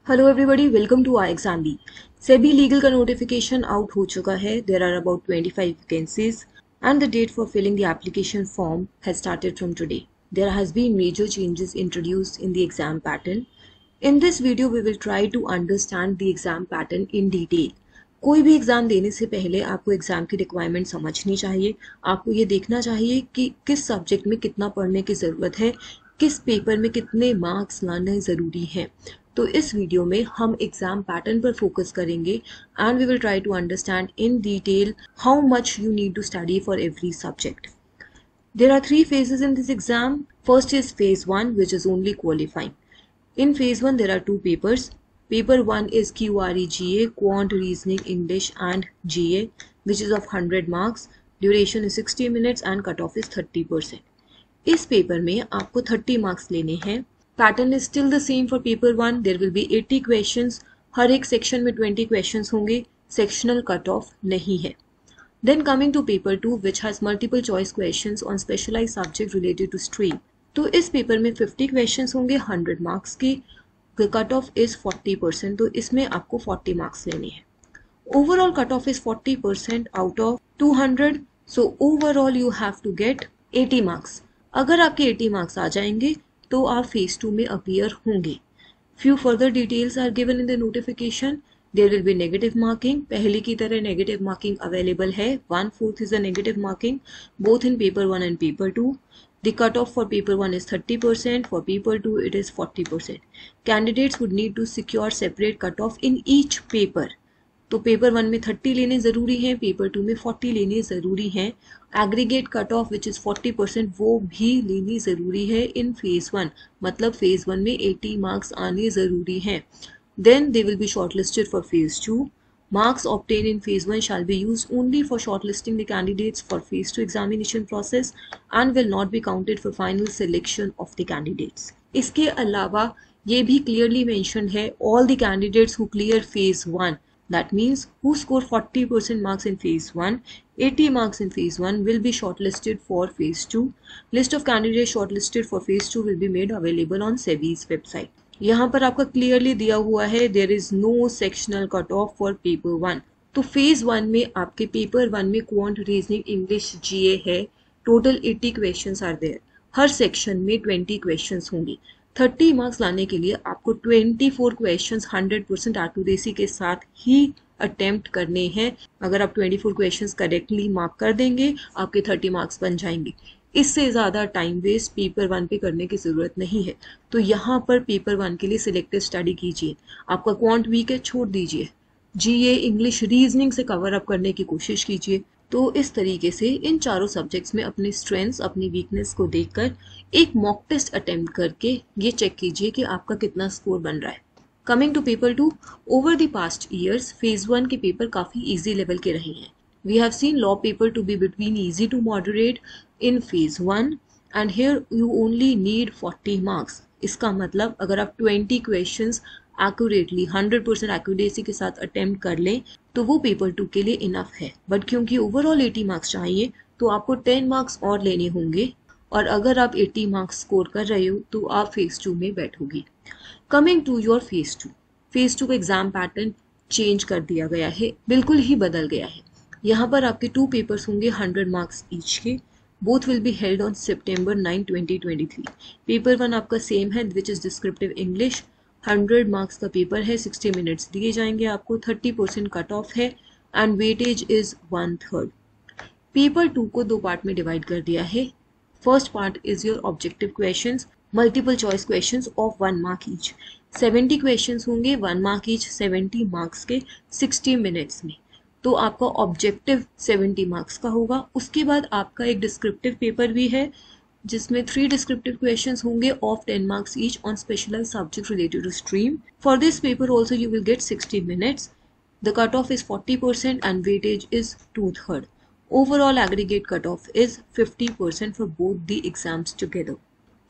Hello everybody, welcome to I exam B. SEBI legal का notification out हो चुका है। There are about 25 vacancies and the date for filling the application form has started from today. There has been major changes introduced in the exam pattern. In this video we will try to understand the exam pattern in detail. कोई भी exam देने से पहले आपको exam की requirement समझनी चाहिए। आपको ये देखना चाहिए कि किस सब्जेक्ट में कितना पढ़ने की ज़रूरत है, किस पेपर में कितने मार्क्स लाने ज़रूरी हैं। तो इस वीडियो में हम एग्जाम पैटर्न पर फोकस करेंगे and we will try to understand in detail how much you need to study for every subject. There are three phases in this exam. First is phase 1, which is only qualifying. In phase 1 there are two papers. Paper 1 is QRE-GA, Quant, Reasoning, English and GA, which is of 100 marks. Duration is 60 minutes and cutoff is 30%. इस paper में आपको 30 marks लेने हैं। Pattern is still the same for paper 1। There will be 80 questions. हर एक section में 20 questions होंगे। Sectional cut off नहीं है। Then coming to paper 2 which has multiple choice questions on specialised subject related to stream. तो इस paper में 50 questions होंगे 100 मार्क्स के। द कट ऑफ इज 40%, तो इसमें आपको 40 मार्क्स लेने हैं। Overall cut off is 40% out of 200, so overall you have to get 80 marks. अगर आपके 80 मार्क्स आ जाएंगे तो आप फेज 2 में अपीयर होंगे। Few further details are given in the notification. There will be negative marking. पहले की तरह नेगेटिव मार्किंग अवेलेबल है। 1/4 is a negative marking both in paper 1 and paper 2. The cutoff for paper 1 is 30%, for paper 2 it is 40%. Candidates would need to secure separate cutoff in each paper. तो paper 1 में 30 लेने ज़रूरी हैं, paper 2 में 40 लेने ज़रूरी हैं। Aggregate cut of which is 40% वो भी लेनी ज़रूरी है इन फेज़ 1, मतलब फेज़ 1 में 80 मार्क्स आने ज़रूरी हैं। Then they will be shortlisted for phase 2. Marks obtained in phase 1 shall be used only for shortlisting the candidates for phase 2 examination process and will not be counted for final selection of the candidates. इसके अलावा ये भी clearly mentioned है, all the candidates who clear phase 1, that means who score 40% marks in phase 1, 80 marks in phase 1 will be shortlisted for phase 2. List of candidates shortlisted for phase 2 will be made available on SEBI's website. यहाँ पर आपका clearly दिया हुआ है there is no sectional cut off for paper 1। तो phase 1 में आपके paper 1 में क्वांट, रीजनिंग, इंग्लिश, जीए है। Total 80 questions are there. हर सेक्शन में 20 क्वेश्चंस होंगे। 30 मार्क्स लाने के लिए आपको 24 क्वेश्चंस 100% एक्यूरेसी के साथ ही अटेम्प्ट करने हैं। अगर आप 24 क्वेश्चंस करेक्टली मार्क कर देंगे आपके 30 मार्क्स बन जाएंगे। इससे ज़्यादा टाइम वेस्ट पेपर 1 पे करने की ज़रूरत नहीं है। तो यहाँ पर पेपर 1 के लिए सिलेक्टिव स्टडी कीजिए। आपका क्वांट वीक है, छोड़ दीजिए। जीए, इंग्लिश, रीजनिंग से कवर अप करने की कोशिश कीजिए। तो इस तरीके से इन चारों सब्जेक्ट्स में अपनी स्ट्रेंथ्स, अपनी वीकनेस को देखकर एक मॉक टेस्ट अटेम्प्ट करके ये चेक कीजिए कि आपका कितना स्कोर बन रहा है। Coming to paper 2, over the past years phase 1 के पेपर काफ़ी ईजी लेवल के रहे हैं। We have seen law paper to be between easy to moderate in phase 1 and here you only need 40 marks. इसका मतलब अगर आप 20 questions accurately 100% accuracy के साथ attempt कर लें तो वो पेपर 2 के लिए enough है। बट क्योंकि ओवरऑल 80 मार्क्स चाहिए तो आपको 10 मार्क्स और लेने होंगे और अगर आप 80 मार्क्स स्कोर कर रहे हो तो आप फेज 2 में बैठोगे। Coming to your phase 2, phase 2 का एग्जाम पैटर्न चेंज कर दिया गया है, बिल्कुल ही बदल गया है। यहाँ पर आपके 2 पेपर्स होंगे 100 मार्क्स ईच के। Both will be held on September 9, 2023। Paper 1 आपका सेम है which is descriptive English. 100 marks का पेपर है, 60 मिनट्स दिए जाएंगे आपको। 30% कट ऑफ है एंड वेटेज इज 1/3। पेपर 2 को 2 पार्ट में डिवाइड कर दिया है। First part is your objective questions, multiple choice questions of 1 mark each. 70 questions होंगे 1 मार्क ईच, 70 मार्क्स के 60 मिनट्स में। तो आपका ऑब्जेक्टिव 70 मार्क्स का होगा। उसके बाद आपका एक डिस्क्रिप्टिव पेपर भी है जिसमें 3 डिस्क्रिप्टिव क्वेश्चंस होंगे of 10 marks each on specialised subject related to stream. For this paper also you will get 60 minutes. The cut off is 40% and weightage is 2/3। Overall aggregate cut off is 50% for both the exams together.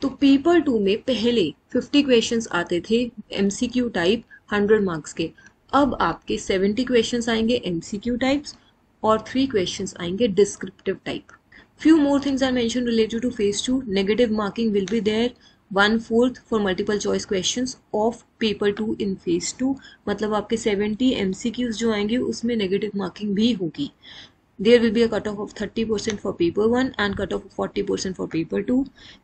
तो paper 2 में पहले 50 questions आते थे MCQ type 100 marks के। अब आपके 70 questions आएंगे MCQ types और 3 क्वेश्चंस आएंगे descriptive type. Few more things are mentioned related to phase 2. Negative marking will be there. 1/4 for multiple choice questions of paper 2 in phase 2, मतलब आपके 70 MCQs जो आएंगे उसमें नेगेटिव मार्किंग भी होगी. There will be a cutoff of 30% for paper 1 and cutoff of 40% for paper 2.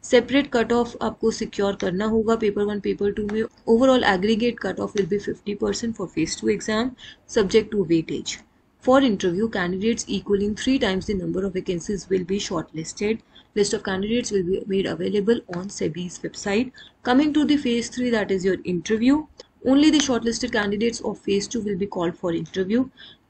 Separate cutoff आपको secure करना होगा paper 1 paper 2 में. Overall aggregate cutoff will be 50% for phase 2 exam subject to weightage. For interview, candidates equaling 3 times the number of vacancies will be shortlisted. List of candidates will be made available on SEBI's website. Coming to the phase 3, that is your interview. Only the shortlisted candidates of phase 2 will be called for interview.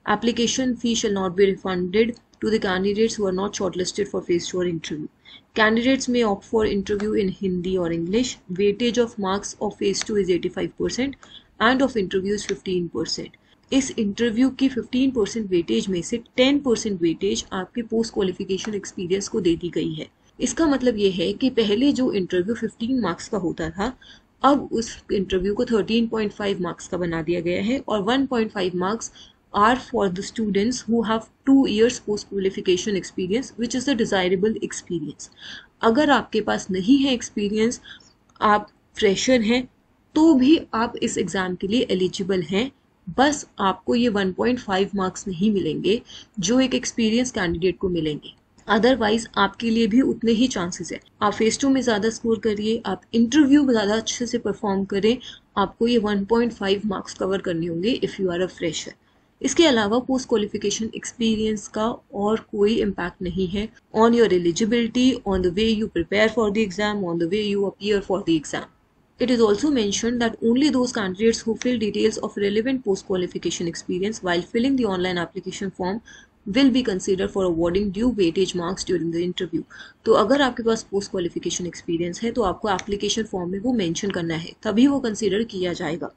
Application fee shall not be refunded to the candidates who are not shortlisted for phase 2 or interview. Candidates may opt for interview in Hindi or English. Weightage of marks of phase 2 is 85% and of interview is 15%. इस interview की 15% weightage में से 10% weightage आपके post qualification experience को दे दी गई है. इसका मतलब ये है कि पहले जो इंटरव्यू 15 मार्क्स का होता था, अब उस इंटरव्यू को 13.5 मार्क्स का बना दिया गया है और 1.5 marks are for the students who have 2 years post qualification experience which is the desirable experience. अगर आपके पास नहीं है एक्सपीरियंस, आप फ्रेशर हैं, तो भी आप इस एग्जाम के लिए एलिजिबल हैं. बस आपको ये 1.5 मार्क्स नहीं मिलेंगे जो एक एक्सपीरियंस कैंडिडेट को मिलेंगे. अदरवाइज आपके लिए भी उतने ही चांसेस है. आप फेज 2 में ज़्यादा स्कोर करिए, आप इंटरव्यू में ज़्यादा अच्छे से परफॉर्म करें, आपको ये 1.5 मार्क्स कवर करने होंगे if you are a fresher. इसके अलावा पोस्ट क्वालिफिकेशन एक्सपीरियंस का और कोई इम्पैक्ट नहीं है on your eligibility, on the way you prepare for the exam, on the way you appear for the exam. It is also mentioned that only those candidates who fill details of relevant post-qualification experience while filling the online application form will be considered for awarding due weightage marks during the interview. तो अगर आपके पास post qualification experience है तो आपको application form में वो mention करना है, तभी वो कंसिडर किया जाएगा.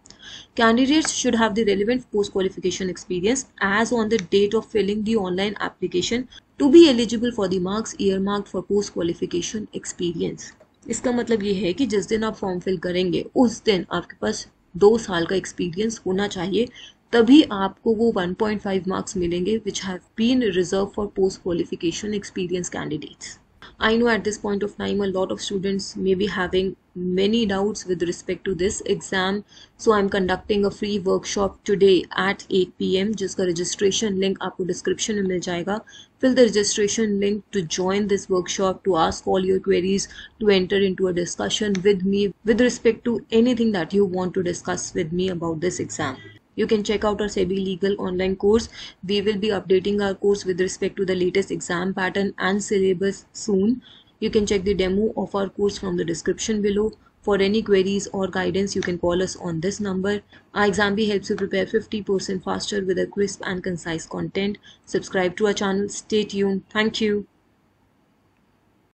Candidates should have the relevant post qualification experience as on the date of filling the online application to be eligible for the marks earmarked for post qualification experience. इसका मतलब ये है कि जिस दिन आप फॉर्म फिल करेंगे उस दिन आपके पास 2 साल का एक्सपीरियंस होना चाहिए, तभी आपको वो 1.5 मार्क्स मिलेंगे which have been reserve for post qualification experience candidates. I know at this point of time a lot of students may be having many doubts with respect to this exam, so I'm conducting a free workshop today at 8 PM जिसका registration link आपको description में मिल जाएगा. Fill the registration link to join this workshop, to ask all your queries, to enter into a discussion with me with respect to anything that you want to discuss with me about this exam. You can check out our SEBI Legal online course. We will be updating our course with respect to the latest exam pattern and syllabus soon. You can check the demo of our course from the description below. For any queries or guidance, you can call us on this number. Our Exambee helps you prepare 50% faster with a crisp and concise content. Subscribe to our channel. Stay tuned. Thank you.